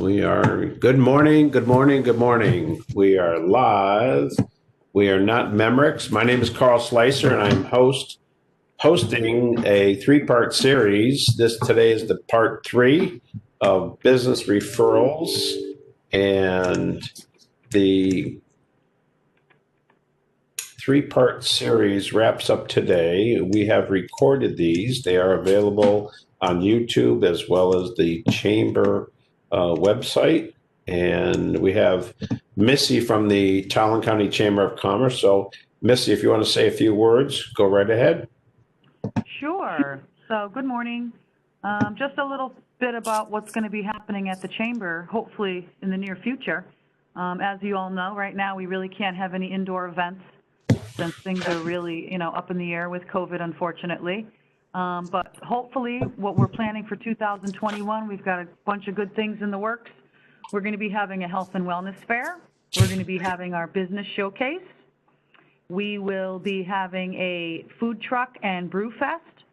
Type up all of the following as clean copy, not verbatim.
We are good morning, good morning, good morning. We are live. We are not Memorex. My name is Carl Slicer, and I'm hosting a three-part series. Today is the part 3 of business referrals, and the three-part series wraps up today. We have recorded these. They are available on YouTube as well as the Chamber website. And we have Missy from the Talon County Chamber of Commerce. So, Missy, if you want to say a few words, go right ahead. Sure. So, good morning. Just a little bit about what's going to be happening at the Chamber, hopefully in the near future. As you all know, right now we really can't have any indoor events since things are really, up in the air with COVID, unfortunately. But hopefully what we're planning for 2021, we've got a bunch of good things in the works. We're going to be having a health and wellness fair. We're going to be having our business showcase. We will be having a food truck and brew fest.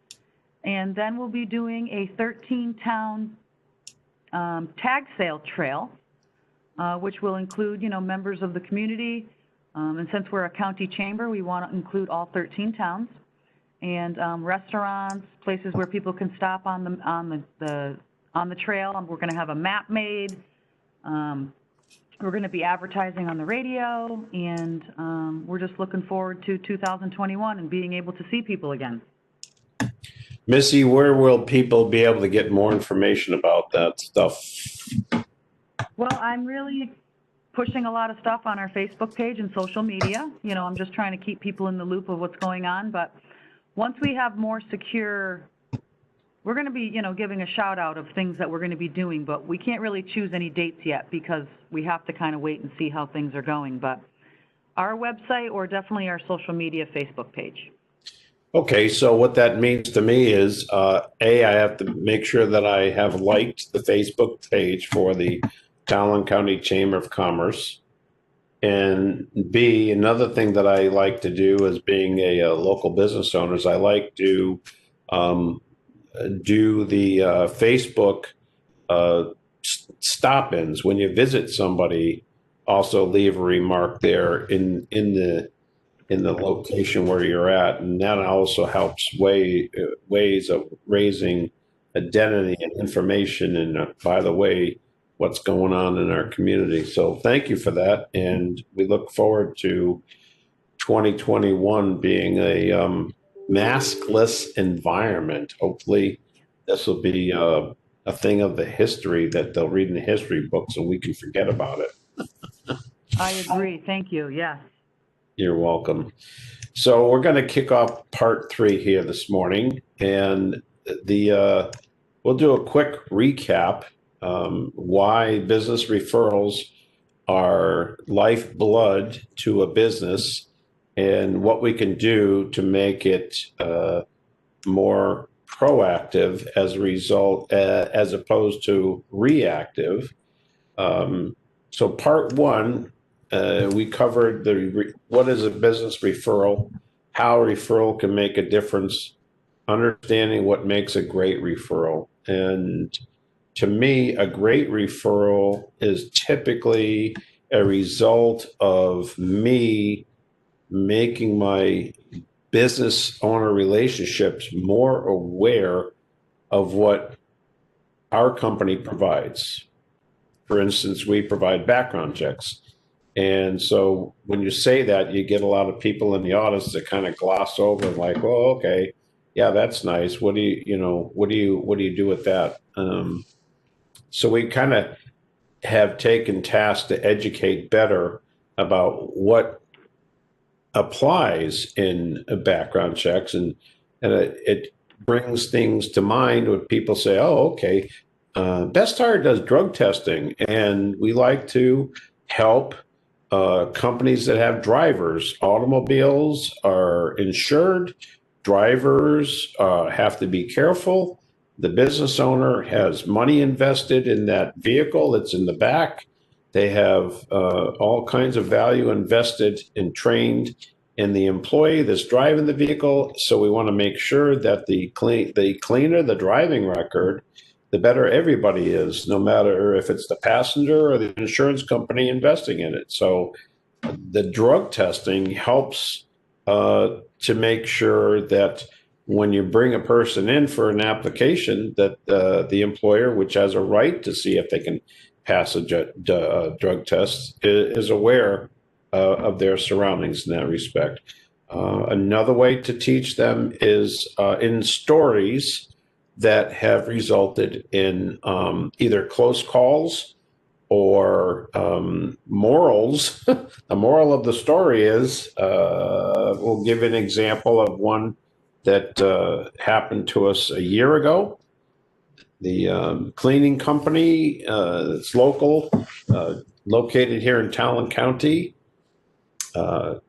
And then we'll be doing a 13-town tag sale trail, which will include, members of the community. And since we're a county chamber, we want to include all 13 towns, and restaurants, places where people can stop on the trail. We're going to have a map made. We're going to be advertising on the radio, and we're just looking forward to 2021 and being able to see people again. Missy, where will people be able to get more information about that stuff? Well, I'm really pushing a lot of stuff on our Facebook page and social media. I'm just trying to keep people in the loop of what's going on. But once we have more secure, we're going to be, giving a shout out of things that we're going to be doing, but we can't really choose any dates yet because we have to kind of wait and see how things are going. But our website or definitely our social media Facebook page. Okay, so what that means to me is, I have to make sure that I have liked the Facebook page for the Talon County Chamber of Commerce. And B, another thing that I like to do as being a local business owner is I like to do the Facebook stop-ins. When you visit somebody, also leave a remark there in the location where you're at, and that also helps ways of raising identity and information. And by the way, what's going on in our community. So thank you for that, and we look forward to 2021 being a maskless environment. Hopefully, this will be a thing of the history that they'll read in the history books, and we can forget about it. I agree. Thank you. Yes. You're welcome. So we're going to kick off part 3 here this morning, and we'll do a quick recap why business referrals are lifeblood to a business and what we can do to make it more proactive as a result, as opposed to reactive. So part 1, we covered what is a business referral, how a referral can make a difference, understanding what makes a great referral. And to me, a great referral is typically a result of me making my business owner relationships more aware of what our company provides. For instance, we provide background checks. And so when you say that, you get a lot of people in the audience that kind of gloss over and like, oh, okay, yeah, that's nice. What do you do with that? So we kind of have taken tasks to educate better about what applies in background checks, and it brings things to mind when people say, oh, okay, Best Tire does drug testing, and we like to help companies that have drivers. Automobiles are insured. Drivers have to be careful. The business owner has money invested in that vehicle that's in the back. They have all kinds of value invested and trained in the employee that's driving the vehicle. So we want to make sure that the cleaner the driving record, the better everybody is, no matter if it's the passenger or the insurance company investing in it. So the drug testing helps to make sure that when you bring a person in for an application, that the employer, which has a right to see if they can pass a drug test, is aware of their surroundings in that respect. Another way to teach them is in stories that have resulted in either close calls or morals. The moral of the story is, we'll give an example of one that happened to us a year ago. The cleaning company, it's local, located here in Talon County,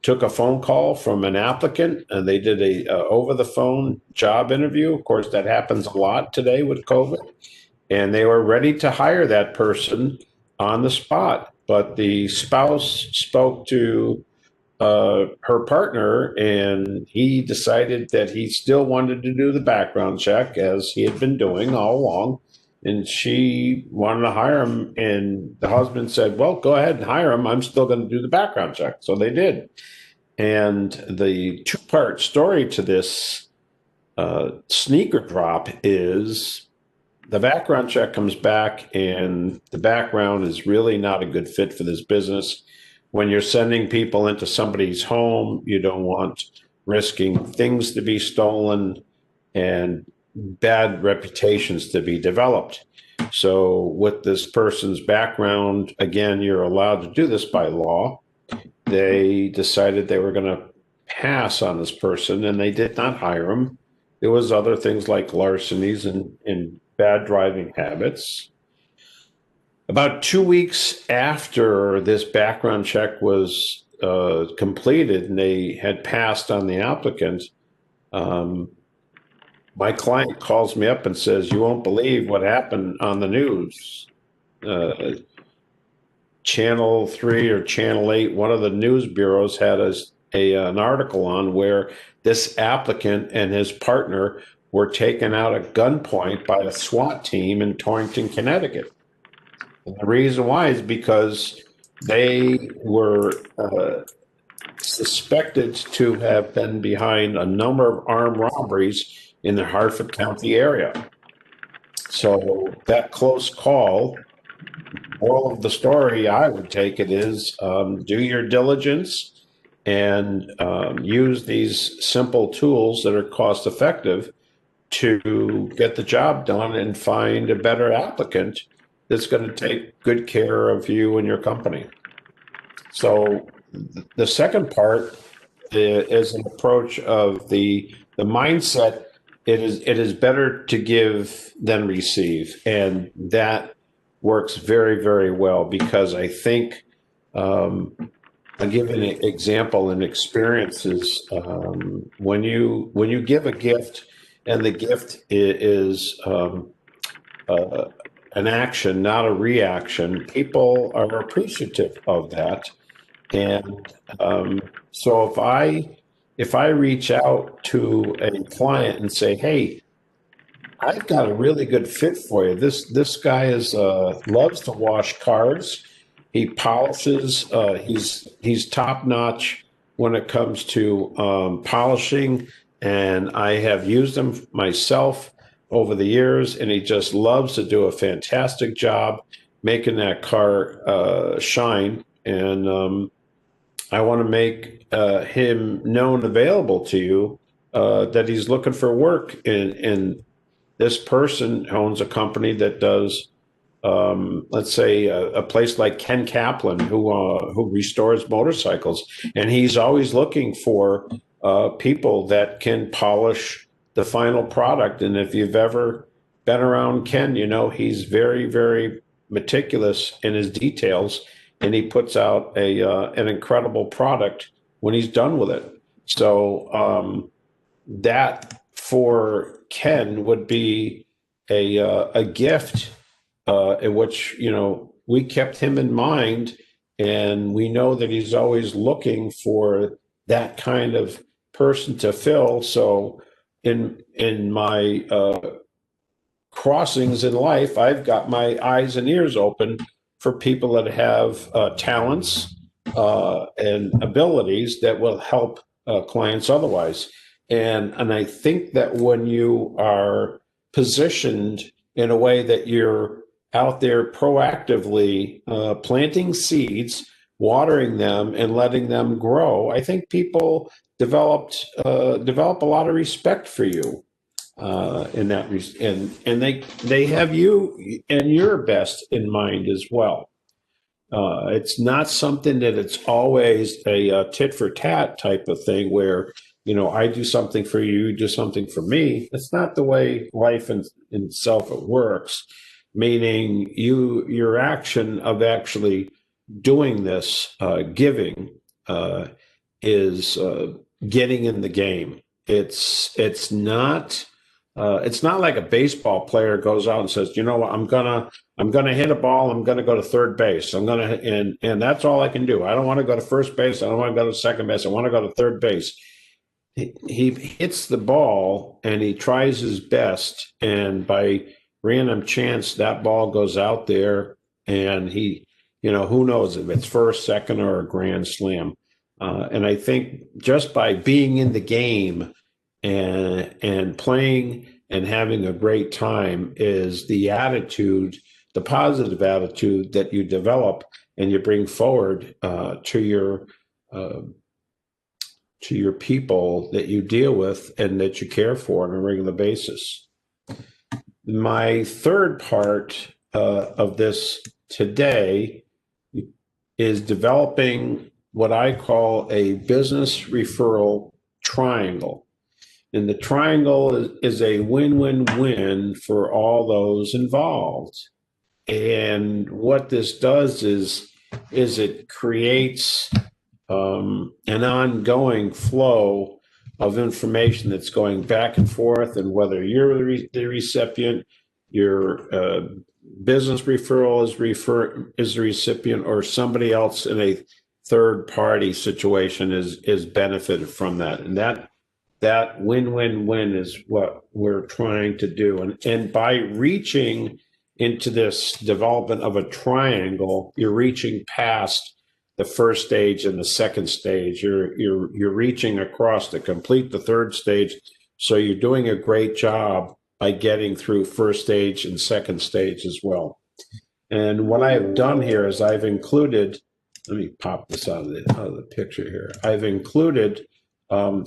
took a phone call from an applicant, and they did a over the phone job interview. Of course, that happens a lot today with COVID, and they were ready to hire that person on the spot. But the spouse spoke to her partner, and he decided that he still wanted to do the background check as he had been doing all along. And she wanted to hire him, and the husband said, well, go ahead and hire him. I'm still going to do the background check. So they did. And the two-part story to this sneaker drop is the background check comes back, and the background is really not a good fit for this business. When you're sending people into somebody's home, you don't want risking things to be stolen and bad reputations to be developed. So with this person's background, again, you're allowed to do this by law. They decided they were going to pass on this person, and they did not hire him. There was other things like larcenies and bad driving habits. About 2 weeks after this background check was completed and they had passed on the applicant, my client calls me up and says, you won't believe what happened on the news. Channel 3 or Channel 8, one of the news bureaus had an article on where this applicant and his partner were taken out at gunpoint by a SWAT team in Torrington, Connecticut. And the reason why is because they were suspected to have been behind a number of armed robberies in the Hartford County area. So that close call, moral of the story, I would take it is do your diligence and use these simple tools that are cost effective to get the job done and find a better applicant that's going to take good care of you and your company. So the second part is an approach of the mindset. It is better to give than receive, and that works very, very well, because I think I'll give an example and experiences. When you give a gift, and the gift is an action, not a reaction, people are appreciative of that. And so if I reach out to a client and say, hey, I've got a really good fit for you. This guy is loves to wash cars. He polishes. He's top notch when it comes to polishing, and I have used him myself over the years, and he just loves to do a fantastic job making that car shine. And I want to make him known, available to you, that he's looking for work. And this person owns a company that does, let's say, a place like Ken Kaplan, who restores motorcycles, and he's always looking for people that can polish the final product. And if you've ever been around Ken, you know he's very, very meticulous in his details, and he puts out an incredible product when he's done with it. So that for Ken would be a gift, in which, you know, we kept him in mind, and we know that he's always looking for that kind of person to fill. So in my crossings in life, I've got my eyes and ears open for people that have talents and abilities that will help clients otherwise. And I think that when you are positioned in a way that you're out there proactively planting seeds, watering them, and letting them grow, I think people develop a lot of respect for you in that, and they have you and your best in mind as well. It's not something that it's always a tit for tat type of thing where, I do something for you, you do something for me. It's not the way life in itself it works, meaning your action of actually doing this, giving, is getting in the game. It's not like a baseball player goes out and says, you know what, I'm gonna hit a ball. I'm gonna go to third base. And that's all I can do. I don't want to go to first base. I don't want to go to second base. I want to go to third base. He hits the ball and he tries his best. And by random chance, that ball goes out there and who knows if it's first, second, or a grand slam. And I think just by being in the game and playing and having a great time is the attitude, the positive attitude that you develop and you bring forward to your people that you deal with and that you care for on a regular basis. My third part of this today is developing what I call a business referral triangle. And the triangle is a win-win-win for all those involved. And what this does is it creates an ongoing flow of information that's going back and forth. And whether you're the recipient, your business referral is the recipient, or somebody else in a third party situation is benefited from that. And that win-win-win is what we're trying to do. And by reaching into this development of a triangle, you're reaching past the first stage and the second stage. You're reaching across to complete the third stage. So you're doing a great job by getting through first stage and second stage as well. And what I have done here is I've included, let me pop this out of the picture here. I've included 10,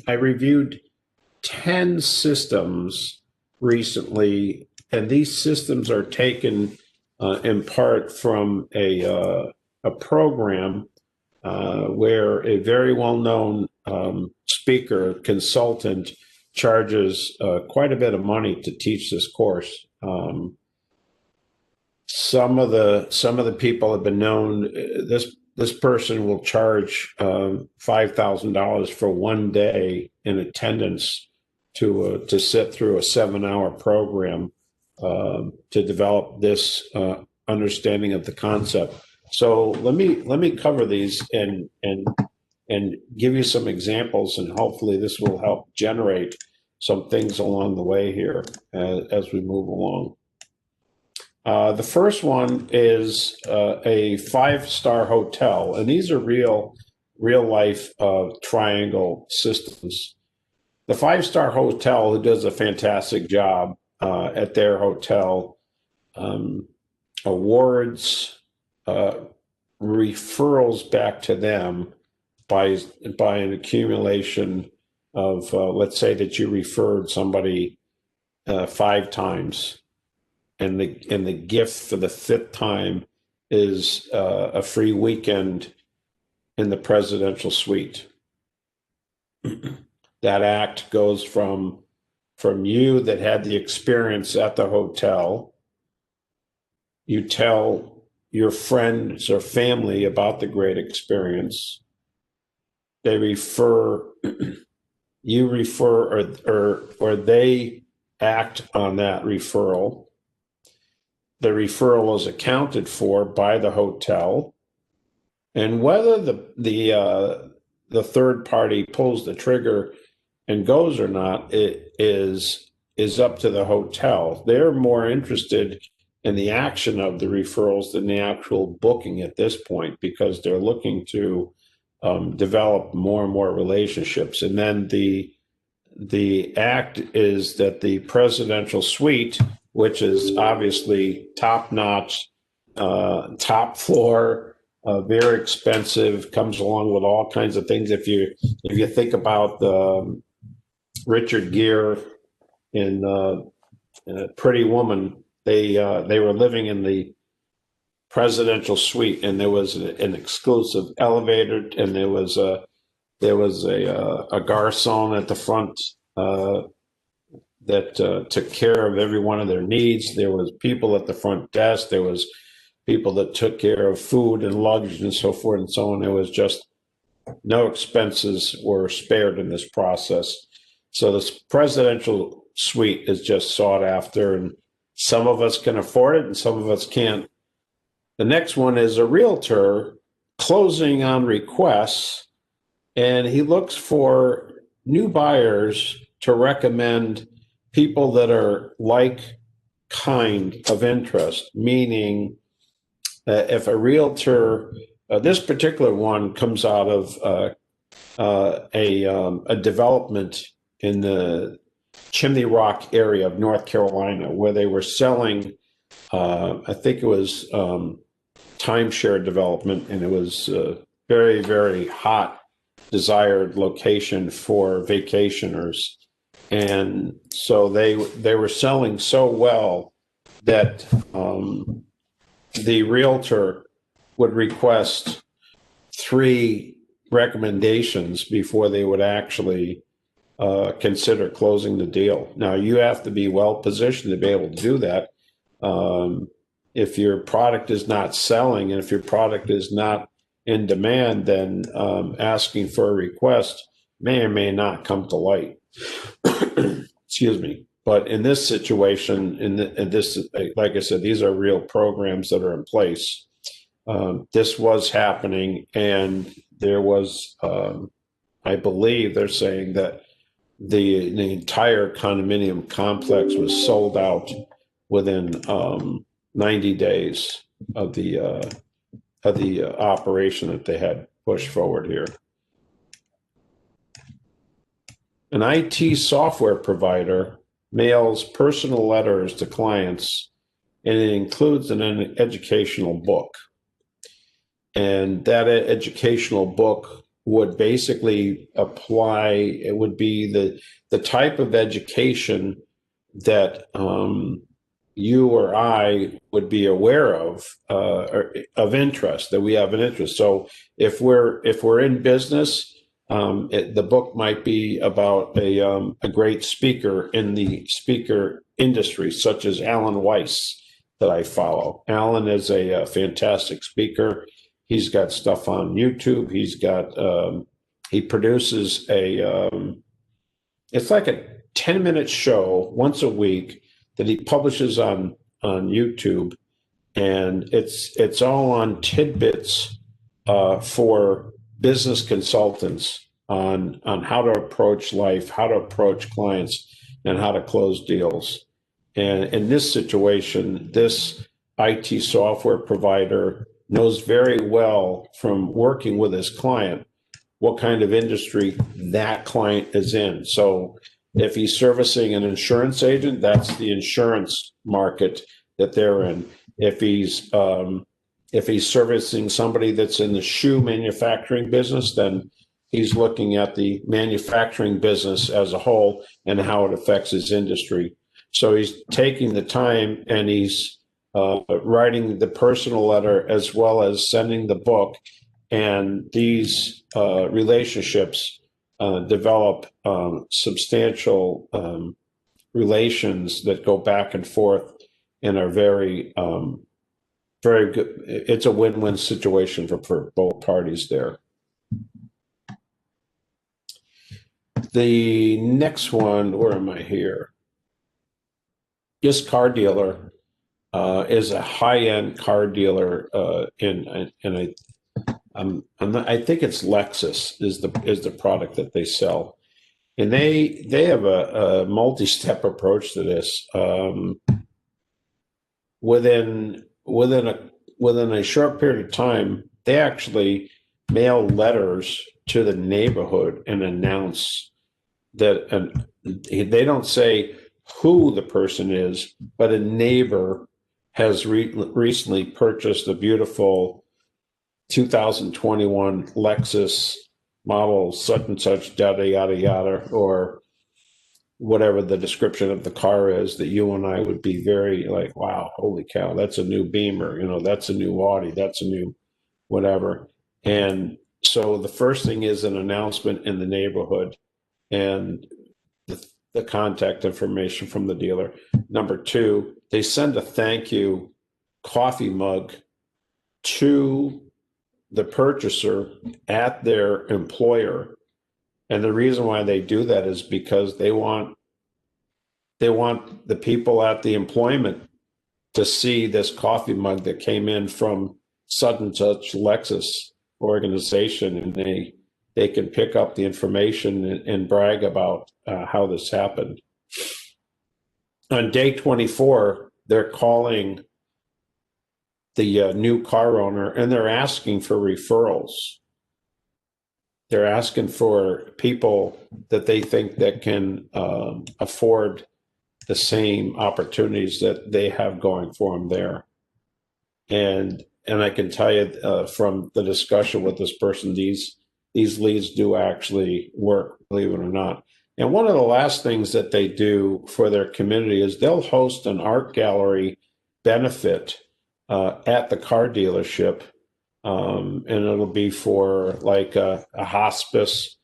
I reviewed 10 systems recently, and these systems are taken in part from a program where a very well-known speaker consultant charges quite a bit of money to teach this course. Some of the people have been known. This person will charge $5,000 for one day in attendance to sit through a 7-hour program to develop this understanding of the concept. So let me cover these and give you some examples, and hopefully this will help generate some things along the way here as we move along. The first one is a 5-star hotel, and these are real life triangle systems. The 5-star hotel, who does a fantastic job at their hotel, awards referrals back to them by an accumulation of, let's say that you referred somebody 5 times. And the gift for the 5th time is a free weekend in the presidential suite. That act goes from you that had the experience at the hotel. You tell your friends or family about the great experience. They refer, you refer, or they act on that referral. The referral is accounted for by the hotel, and whether the third party pulls the trigger and goes or not, it is up to the hotel. They're more interested in the action of the referrals than the actual booking at this point, because they're looking to develop more and more relationships. And then the act is that the presidential suite, which is obviously top notch, top floor, very expensive, comes along with all kinds of things. If you think about the Richard Gere in Pretty Woman, they were living in the presidential suite, and there was an exclusive elevator, and there was a garçon at the front that took care of every one of their needs. There was people at the front desk. There was people that took care of food and luggage and so forth and so on. It was just no expenses were spared in this process. So this presidential suite is just sought after, and some of us can afford it and some of us can't. The next one is a realtor closing on requests, and he looks for new buyers to recommend people that are like kind of interest, meaning if a realtor, this particular one comes out of a development in the Chimney Rock area of North Carolina, where they were selling, I think it was timeshare development, and it was very, very hot, desired location for vacationers. And so they were selling so well that the realtor would request 3 recommendations before they would actually consider closing the deal. Now, you have to be well positioned to be able to do that. If your product is not selling, and if your product is not in demand, then asking for a request may or may not come to light. Excuse me. But in this situation, in this, like I said, these are real programs that are in place. This was happening, and there was, I believe they're saying that the entire condominium complex was sold out within 90 days of the operation that they had pushed forward here. An IT software provider mails personal letters to clients, and it includes an educational book. And that educational book would basically apply, it would be the type of education that you or I would be aware of interest, that we have an interest. So if we're in business, the book might be about a great speaker in the speaker industry, such as Alan Weiss, that I follow. Alan is a fantastic speaker. He's got stuff on YouTube. He's got he produces it's like a 10-minute show once a week that he publishes on YouTube, and it's all on tidbits for business consultants on how to approach life, how to approach clients, and how to close deals. And in this situation, this IT software provider knows very well from working with his client what kind of industry that client is in. So if he's servicing an insurance agent, that's the insurance market that they're in. If he's servicing somebody that's in the shoe manufacturing business, then he's looking at the manufacturing business as a whole and how it affects his industry. So he's taking the time, and he's writing the personal letter as well as sending the book. And these relationships develop substantial relations that go back and forth and are very, very good. It's a win-win situation for both parties there. The next one, where am I here? This car dealer is a high-end car dealer I think it's Lexus is the product that they sell. and they have a multi-step approach to this. Within a short period of time, they actually mail letters to the neighborhood and announce that, and they don't say who the person is, but a neighbor has recently purchased a beautiful 2021 Lexus model such and such, yada, yada, yada, or whatever the description of the car is, that you and I would be very like, wow, holy cow, that's a new Beamer, that's a new Audi, that's a new whatever. And so the first thing is an announcement in the neighborhood and the contact information from the dealer. Number two, they send a thank you coffee mug to the purchaser at their employer. And the reason why they do that is because they want the people at the employment to see this coffee mug that came in from such and such Lexus organization, and they can pick up the information and brag about how this happened. On day 24, they're calling the new car owner and they're asking for referrals. They're asking for people that they think that can afford the same opportunities that they have going for them there. And I can tell you from the discussion with this person, these leads do actually work, believe it or not. And one of the last things that they do for their community is they'll host an art gallery benefit at the car dealership. And it'll be for like a hospice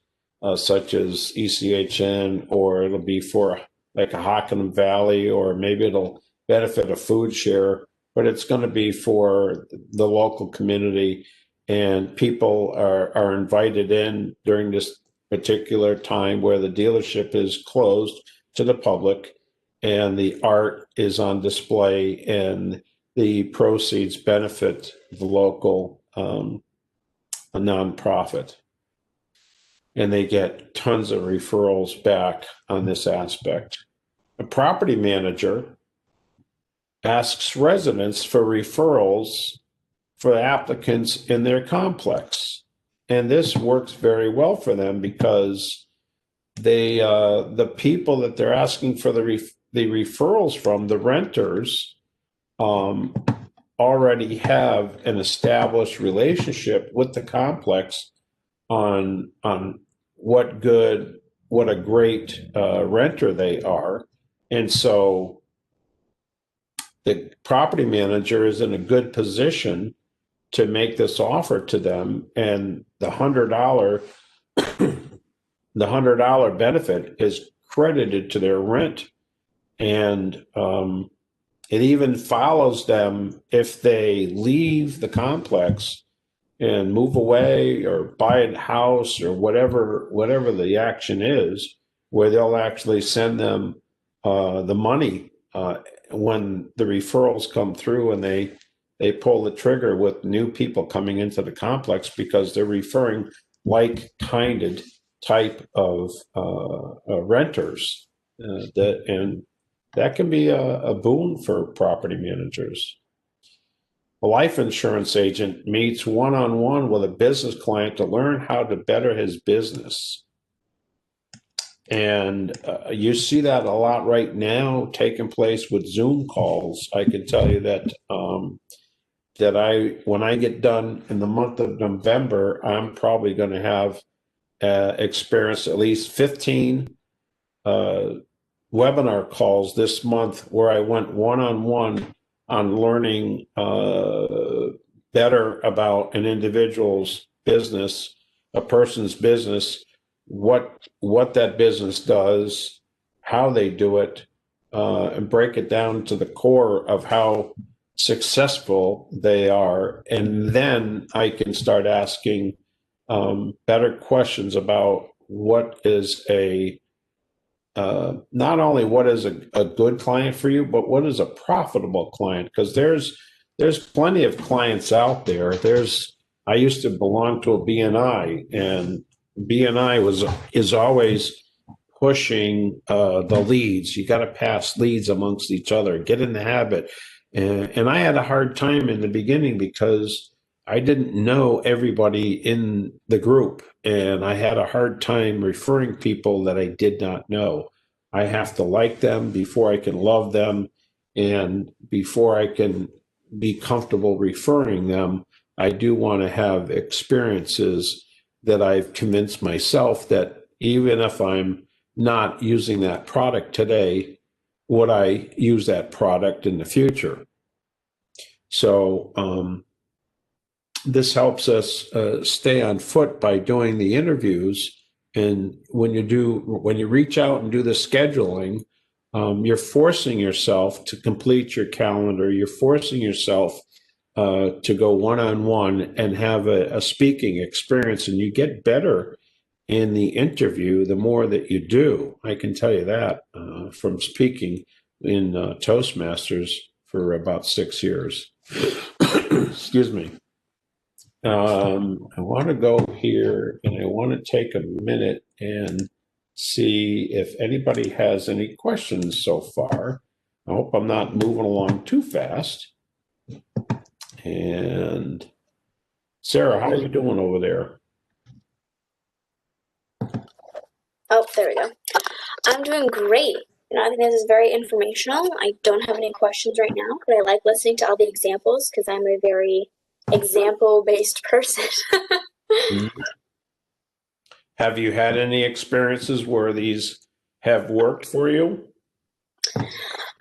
such as ECHN, or it'll be for like a Hockenham Valley, or maybe it'll benefit a food share, but it's going to be for the local community. And people are invited in during this particular time where the dealership is closed to the public and the art is on display, and the proceeds benefit the local a nonprofit. And they get tons of referrals back on this aspect. A property manager asks residents for referrals for applicants in their complex. And this works very well for them because the people that they're asking for the referrals from, the renters, already have an established relationship with the complex on what a great renter they are. And so the property manager is in a good position to make this offer to them, and the $100 benefit is credited to their rent. And it even follows them if they leave the complex and move away or buy a house or whatever the action is, where they'll actually send them the money when the referrals come through, and they pull the trigger with new people coming into the complex because they're referring like-minded type of renters. That can be a boon for property managers. A life insurance agent meets one-on-one with a business client to learn how to better his business. And you see that a lot right now taking place with Zoom calls. I can tell you that when I get done in the month of November, I'm probably going to have experienced at least 15 webinar calls this month where I went one-on-one on learning better about an individual's business, a person's business, what that business does, how they do it, and break it down to the core of how successful they are. And then I can start asking better questions about what is not only what is a good client for you, but what is a profitable client? Because there's plenty of clients out there. I used to belong to a BNI, and BNI is always pushing the leads. You got to pass leads amongst each other, get in the habit. And I had a hard time in the beginning because I didn't know everybody in the group, and I had a hard time referring people that I did not know. I have to like them before I can love them, and before I can be comfortable referring them, I do want to have experiences that I've convinced myself that even if I'm not using that product today, would I use that product in the future? So this helps us stay on foot by doing the interviews. And when you reach out and do the scheduling, you're forcing yourself to complete your calendar. You're forcing yourself to go one-on-one and have a speaking experience, and you get better in the interview the more that you do. I can tell you that from speaking in Toastmasters for about 6 years. Excuse me. I want to go here and I want to take a minute and see if anybody has any questions so far. I hope I'm not moving along too fast. And Sarah, how are you doing over there? Oh, there we go. I'm doing great. I think this is very informational. I don't have any questions right now, but I like listening to all the examples because I'm a very example-based person. Have you had any experiences where these have worked for you?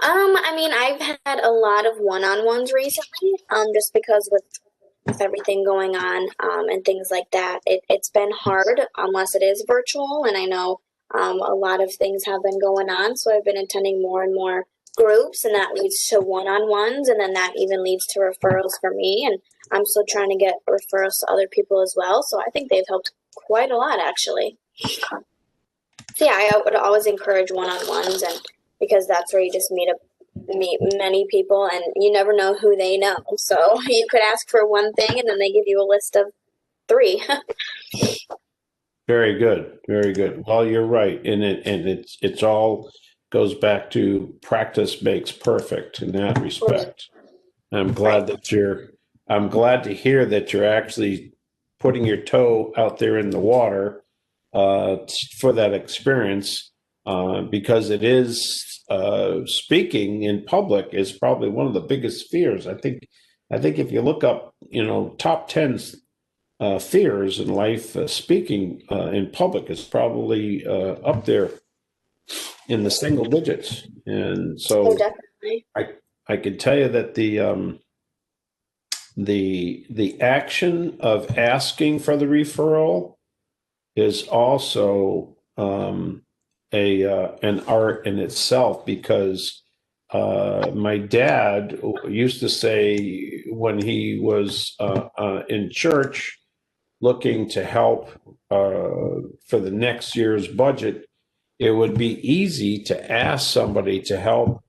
I mean, I've had a lot of one-on-ones recently, just because with everything going on, and things like that, it's been hard unless it is virtual. And I know a lot of things have been going on, so I've been attending more and more groups, and that leads to one-on-ones, and then that even leads to referrals for me. And I'm still trying to get referrals to other people as well. So I think they've helped quite a lot, actually. So yeah, I would always encourage one-on-ones, and because that's where you just meet many people, and you never know who they know. So you could ask for one thing, and then they give you a list of 3. Very good, very good. Well, you're right, and it's all goes back to practice makes perfect in that respect. I'm glad that I'm glad to hear that you're actually putting your toe out there in the water for that experience, because it is speaking in public is probably one of the biggest fears. I think if you look up, top 10 fears in life, speaking in public is probably up there in the single digits. And so definitely. I can tell you that the action of asking for the referral is also an art in itself, because my dad used to say when he was in church looking to help for the next year's budget, it would be easy to ask somebody to help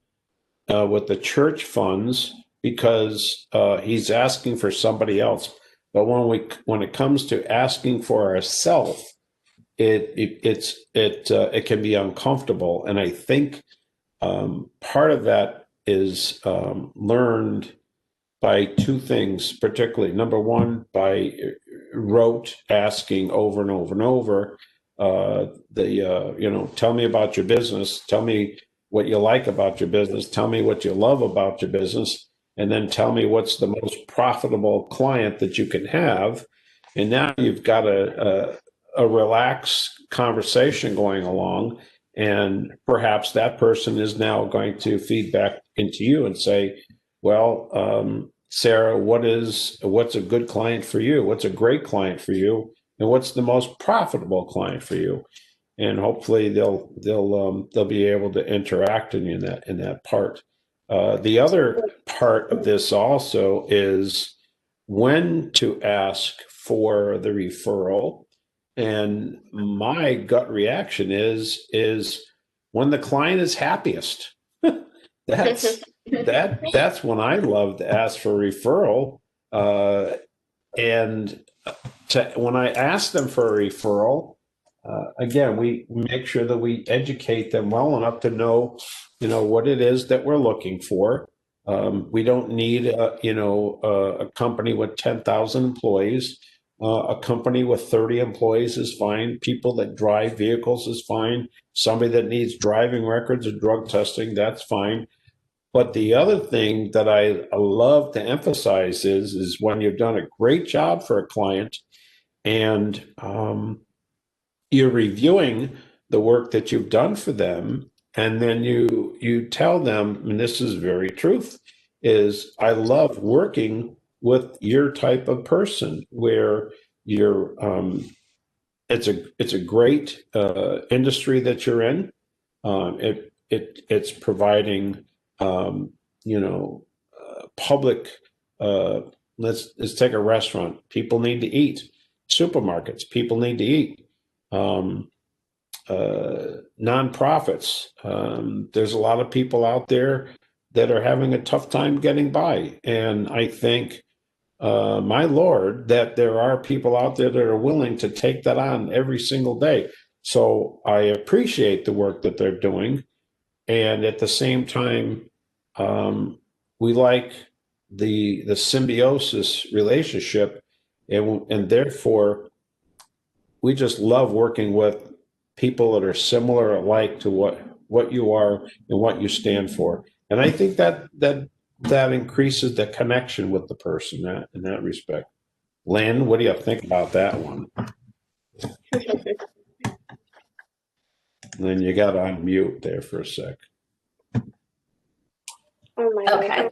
with the church funds because he's asking for somebody else. But when it comes to asking for ourselves, it can be uncomfortable, and I think part of that is learned by 2 things, particularly. Number one, by rote asking over and over and over. Tell me about your business. Tell me what you like about your business. Tell me what you love about your business, and then tell me what's the most profitable client that you can have. And now you've got a relaxed conversation going along, and perhaps that person is now going to feed back into you and say, well, Sarah, what's a good client for you? What's a great client for you? And what's the most profitable client for you? And hopefully they'll be able to interact in that part. The other part of this also is when to ask for the referral. And my gut reaction is when the client is happiest. That's when I love to ask for referral. And when I ask them for a referral, again, we make sure that we educate them well enough to know, what it is that we're looking for. We don't need, a company with 10,000 employees. A company with 30 employees is fine. People that drive vehicles is fine. Somebody that needs driving records or drug testing, that's fine. But the other thing that I love to emphasize is when you've done a great job for a client and you're reviewing the work that you've done for them, and then you tell them, and this is very truth, is I love working with your type of person where you're it's a great industry that you're in. It's providing public. Let's take a restaurant. People need to eat. Supermarkets. People need to eat. Nonprofits. There's a lot of people out there that are having a tough time getting by, and I think, my Lord, that there are people out there that are willing to take that on every single day. So I appreciate the work that they're doing. And at the same time, we like the symbiosis relationship, and therefore we just love working with people that are similar alike to what you are and what you stand for. And I think that increases the connection with the person in that respect. Lynn, what do you think about that one? Lynn, you got to unmute there for a sec. Oh my God. Okay.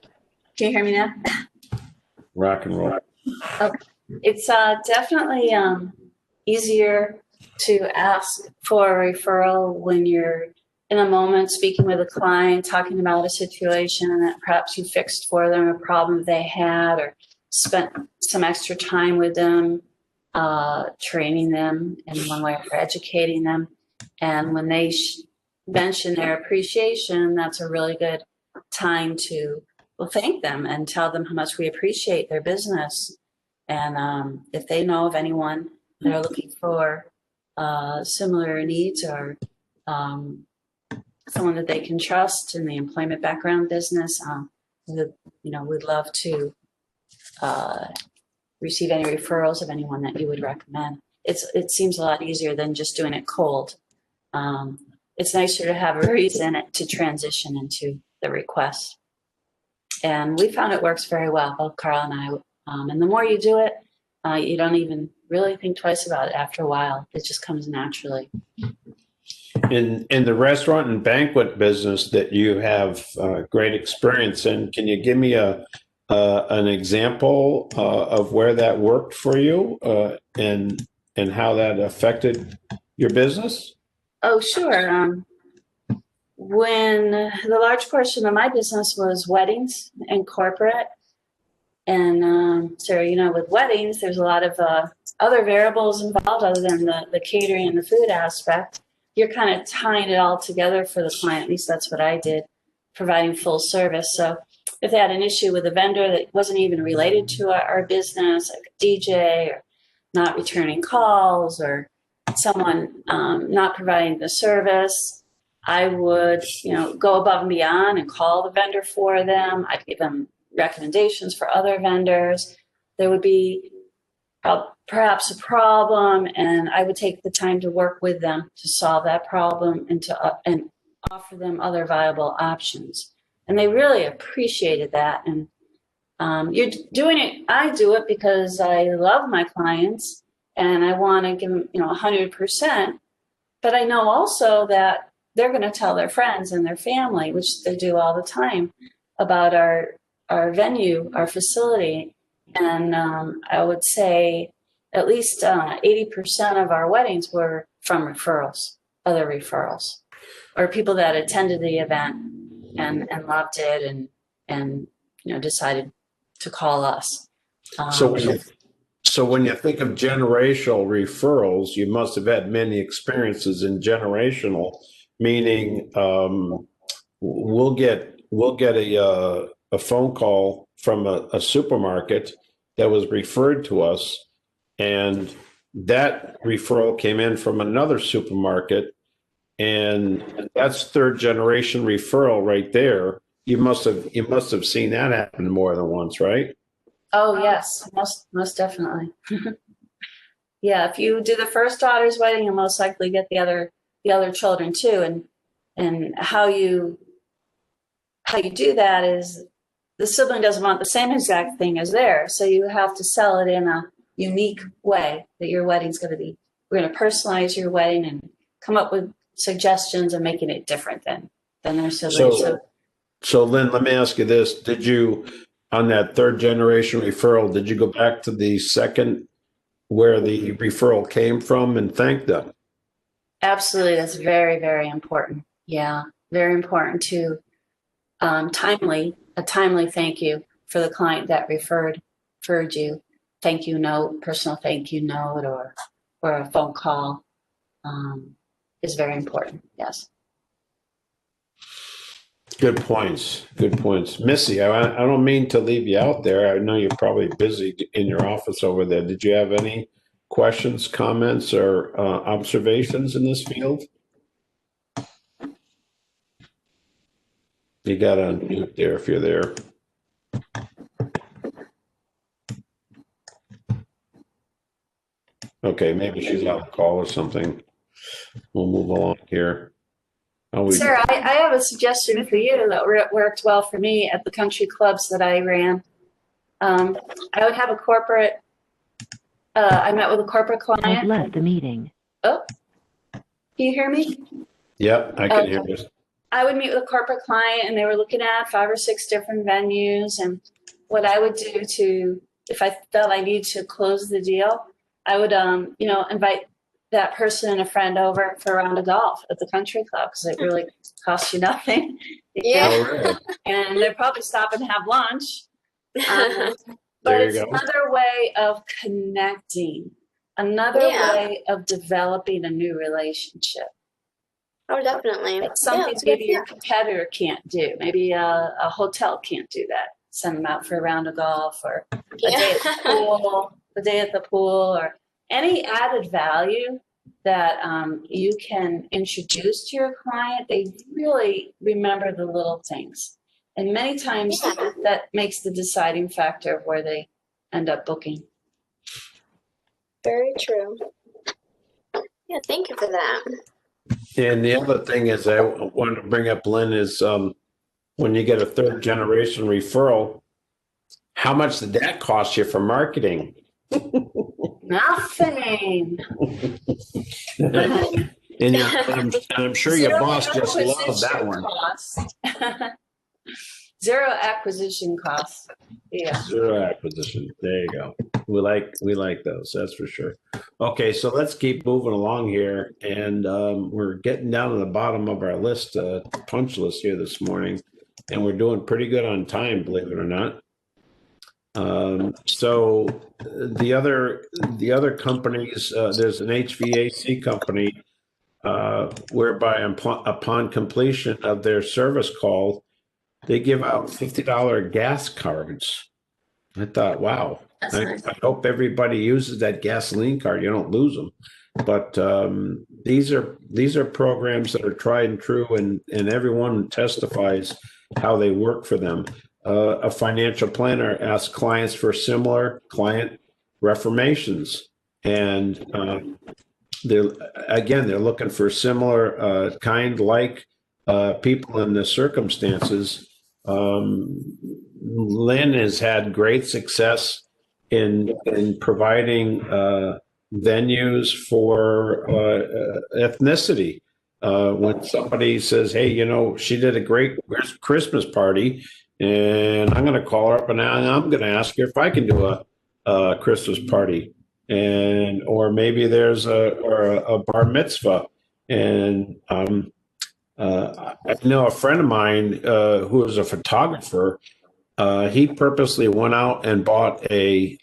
Can you hear me now? Rock and roll. Okay. It's definitely easier to ask for a referral when you're in a moment speaking with a client, talking about a situation that perhaps you fixed for them, a problem they had, or spent some extra time with them, training them in one way or educating them. And when they mention their appreciation, that's a really good time to thank them and tell them how much we appreciate their business. And if they know of anyone that are looking for similar needs or someone that they can trust in the employment background business, we'd love to receive any referrals of anyone that you would recommend. It seems a lot easier than just doing it cold. It's nicer to have a reason to transition into the request. And we found it works very well, both Carl and I. And the more you do it, you don't even really think twice about it after a while. It just comes naturally. In the restaurant and banquet business that you have great experience in, can you give me an example of where that worked for you and how that affected your business? Oh, sure. When the large portion of my business was weddings and corporate, and so, with weddings, there's a lot of other variables involved other than the catering and the food aspect. You're kind of tying it all together for the client. At least that's what I did, providing full service. So if they had an issue with a vendor that wasn't even related to our business, like a DJ, or not returning calls, or someone not providing the service, I would, go above and beyond and call the vendor for them. I'd give them recommendations for other vendors. There would be perhaps a problem, and I would take the time to work with them to solve that problem and and offer them other viable options. And they really appreciated that. And you're doing it. I do it because I love my clients and I want to give them, 100%. But I know also that they're going to tell their friends and their family, which they do all the time, about our venue, our facility. And I would say at least 80% of our weddings were from referrals, other referrals, or people that attended the event and loved it and decided to call us. So when you think of generational referrals, you must have had many experiences in generational, meaning we'll get a phone call from a supermarket that was referred to us, and that referral came in from another supermarket, and that's third generation referral right there. You must have seen that happen more than once, right? Oh, yes, most definitely. Yeah, if you do the first daughter's wedding, you'll most likely get the other children too. And how you do that is the sibling doesn't want the same exact thing as theirs, so you have to sell it in a unique way that your wedding's going to be. We're going to personalize your wedding and come up with suggestions and making it different than their sibling. So Lynn, let me ask you this: did you, on that third generation referral, did you go back to the second where the referral came from and thank them? Absolutely, that's very, very important. Yeah, very important to a timely thank you for the client that referred you. Thank you note, personal thank you note, or a phone call is very important. Yes. Good points. Good points. Missy, I don't mean to leave you out there. I know you're probably busy in your office over there. Did you have any questions, comments, or observations in this field? You got to unmute there if you're there. Okay, maybe she's on a call or something. We'll move along here. Sarah, I have a suggestion for you that worked well for me at the country clubs that I ran. I would have a corporate, I met with a corporate client. I've left the meeting. Oh, can you hear me? Yep, I can hear you. I would meet with a corporate client and they were looking at 5 or 6 different venues, and what I would do if I felt I needed to close the deal, I would, invite that person and a friend over for a round of golf at the country club, because it really costs you nothing. Yeah. And they'd probably stop and have lunch. But There it's you go. another way of connecting, another way of developing a new relationship. Oh, definitely. It's something maybe your competitor can't do. Maybe a hotel can't do that. Send them out for a round of golf, or a day at the pool, or any added value that you can introduce to your client. They really remember the little things. And many times that makes the deciding factor of where they end up booking. Very true. Yeah, thank you for that. And the other thing is I wanted to bring up, Lynn, is when you get a third generation referral, how much did that cost you for marketing? Nothing. and I'm sure your boss just loved that one. Zero acquisition costs. Yeah. Zero acquisition. There you go. We like those. That's for sure. Okay, so let's keep moving along here, and we're getting down to the bottom of our list, punch list here this morning, and we're doing pretty good on time, believe it or not. So the other companies, there's an HVAC company whereby upon completion of their service call, they give out $50 gas cards. I thought, wow, I hope everybody uses that gasoline card. You don't lose them. But these are programs that are tried and true, and everyone testifies how they work for them. A financial planner asks clients for similar client reformations, and they're looking for similar people in the circumstances. Lynn has had great success in providing venues for ethnicity. When somebody says, "Hey, she did a great Christmas party, and I'm going to call her up and I'm going to ask her if I can do a Christmas party," or maybe there's a bar mitzvah, and I know a friend of mine who is a photographer. He purposely went out and bought a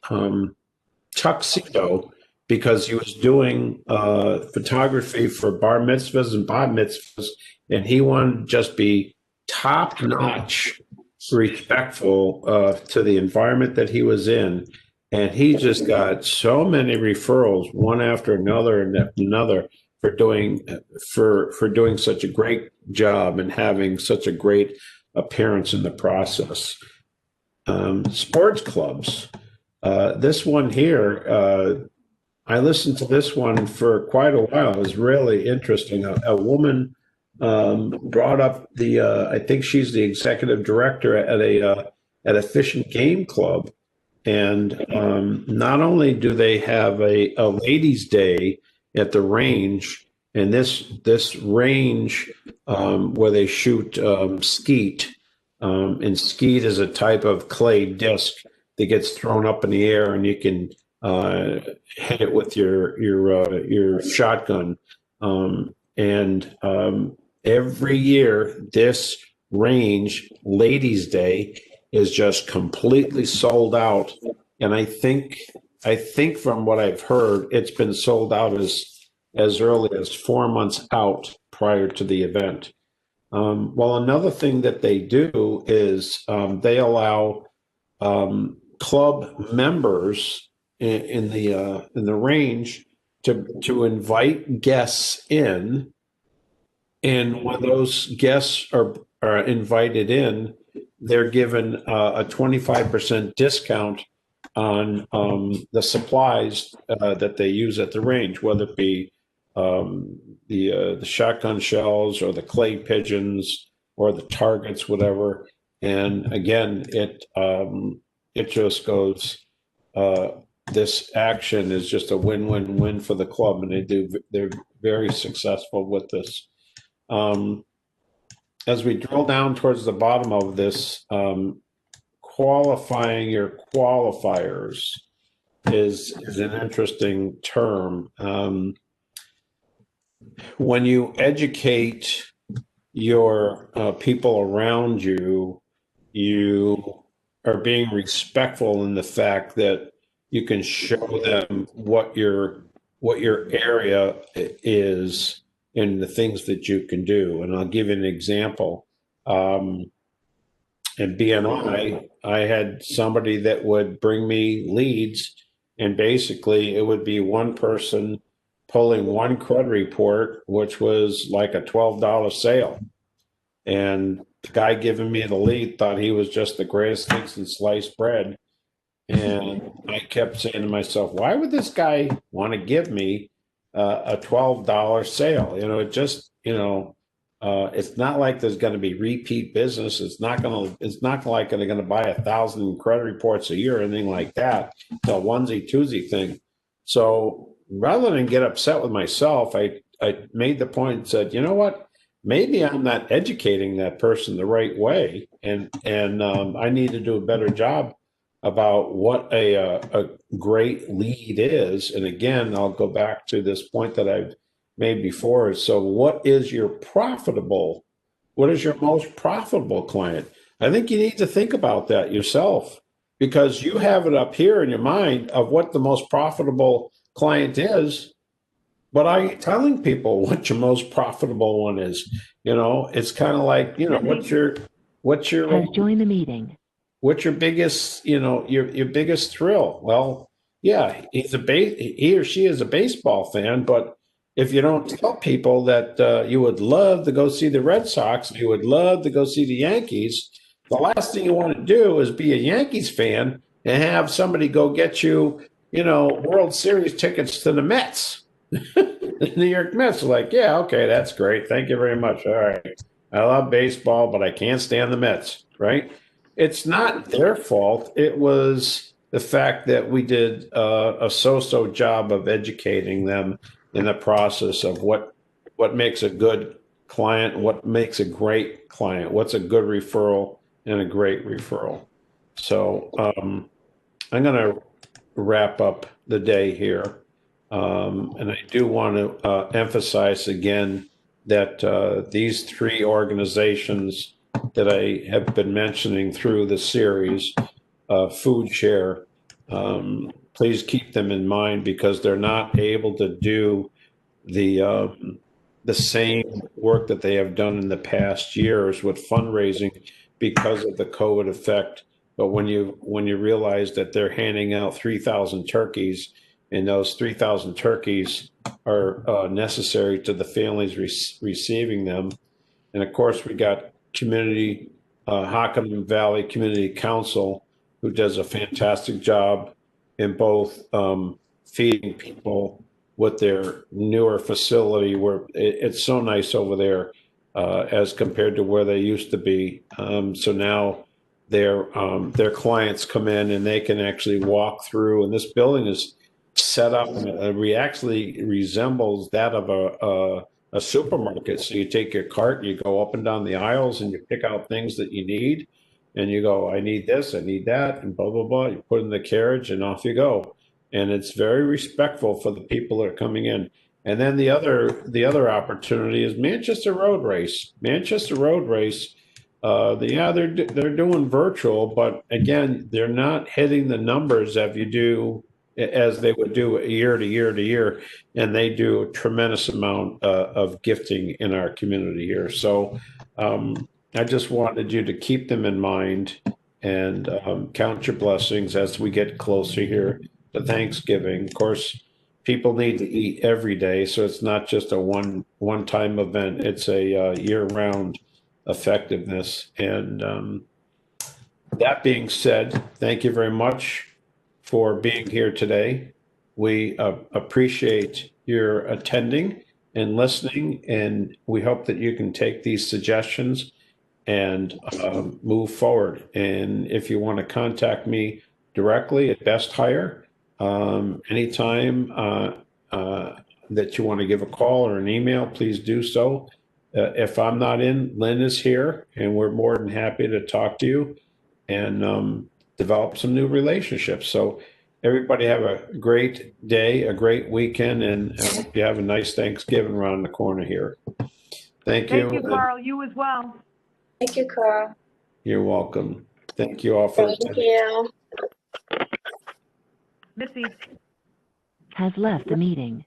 tuxedo because he was doing photography for bar mitzvahs and bat mitzvahs, and he wanted to just be top-notch respectful to the environment that he was in. and he just got so many referrals, one after another and another, for doing such a great job and having such a great appearance in the process. Sports clubs. This one here, I listened to this one for quite a while. It was really interesting. A woman brought up I think she's the executive director at a fish and game club, and not only do they have a ladies' day at the range, and this range where they shoot skeet, and skeet is a type of clay disc that gets thrown up in the air, and you can hit it with your shotgun. And every year, this range ladies' day is just completely sold out. And I think from what I've heard, it's been sold out as early as 4 months out prior to the event. Well, another thing that they do is they allow club members in the range to invite guests in, and when those guests are invited in, they're given a 25% discount on the supplies that they use at the range, whether it be the shotgun shells or the clay pigeons or the targets, whatever. And again, it just goes. This action is just a win-win-win for the club, and they're very successful with this. As we drill down towards the bottom of this, qualifying your qualifiers is an interesting term. When you educate your people around you, you are being respectful in the fact that you can show them what your area is and the things that you can do. And I'll give you an example. In BNI, I had somebody that would bring me leads, and basically it would be one person pulling one credit report, which was like a $12 sale. And the guy giving me the lead thought he was just the greatest thing since sliced bread. And I kept saying to myself, why would this guy want to give me a $12 sale? It just, it's not like there's going to be repeat business. It's not like they're going to buy 1,000 credit reports a year or anything like that. It's a onesie twosie thing. So rather than get upset with myself, I made the point and said, you know what? Maybe I'm not educating that person the right way, and I need to do a better job about what a great lead is. And again, I'll go back to this point that I've made before. So what is your most profitable client? I think you need to think about that yourself, because you have it up here in your mind of what the most profitable client is. But are you telling people what your most profitable one is? It's kind of like, what's your has joined the meeting. What's your biggest, your biggest thrill? Well, yeah, he or she is a baseball fan, but if you don't tell people that you would love to go see the Red Sox, you would love to go see the Yankees, the last thing you want to do is be a Yankees fan and have somebody go get you, World Series tickets to the Mets. The New York Mets are like, yeah, okay, that's great. Thank you very much. All right. I love baseball, but I can't stand the Mets, right? It's not their fault. It was the fact that we did a so-so job of educating them in the process of what makes a good client, what makes a great client, what's a good referral and a great referral. So I'm going to wrap up the day here. And I do want to emphasize again that these three organizations that I have been mentioning through the series, Food Share, please keep them in mind, because they're not able to do the same work that they have done in the past years with fundraising because of the COVID effect But when you realize that they're handing out 3,000 turkeys, and those 3,000 turkeys are necessary to the families receiving them, and of course we got Hockham Valley Community Council, who does a fantastic job in both feeding people with their newer facility, where it's so nice over there as compared to where they used to be. So now their clients come in and they can actually walk through, and this building is set up and actually resembles that of a supermarket. So you take your cart, you go up and down the aisles, and you pick out things that you need, and you go, I need this, I need that, and blah blah blah. You put in the carriage, and off you go. And it's very respectful for the people that are coming in. And then the other opportunity is Manchester Road Race. Manchester Road Race. They're doing virtual, but again, they're not hitting the numbers as they would do year to year to year, and they do a tremendous amount of gifting in our community here. So I just wanted you to keep them in mind and count your blessings as we get closer here to Thanksgiving. Of course, people need to eat every day, so it's not just a one-time event. It's a year-round effectiveness. And that being said, thank you very much for being here today. We appreciate your attending and listening, and we hope that you can take these suggestions and move forward. And if you want to contact me directly at Best Hire, anytime that you want to give a call or an email, please do so. If I'm not in, Lynn is here, and we're more than happy to talk to you and develop some new relationships. So everybody have a great day, a great weekend, and I hope you have a nice Thanksgiving around the corner here. Thank you. Thank you, Carl. You as well. Thank you, Carl. You're welcome. Thank you all for Thank you. Missy. Has left the meeting.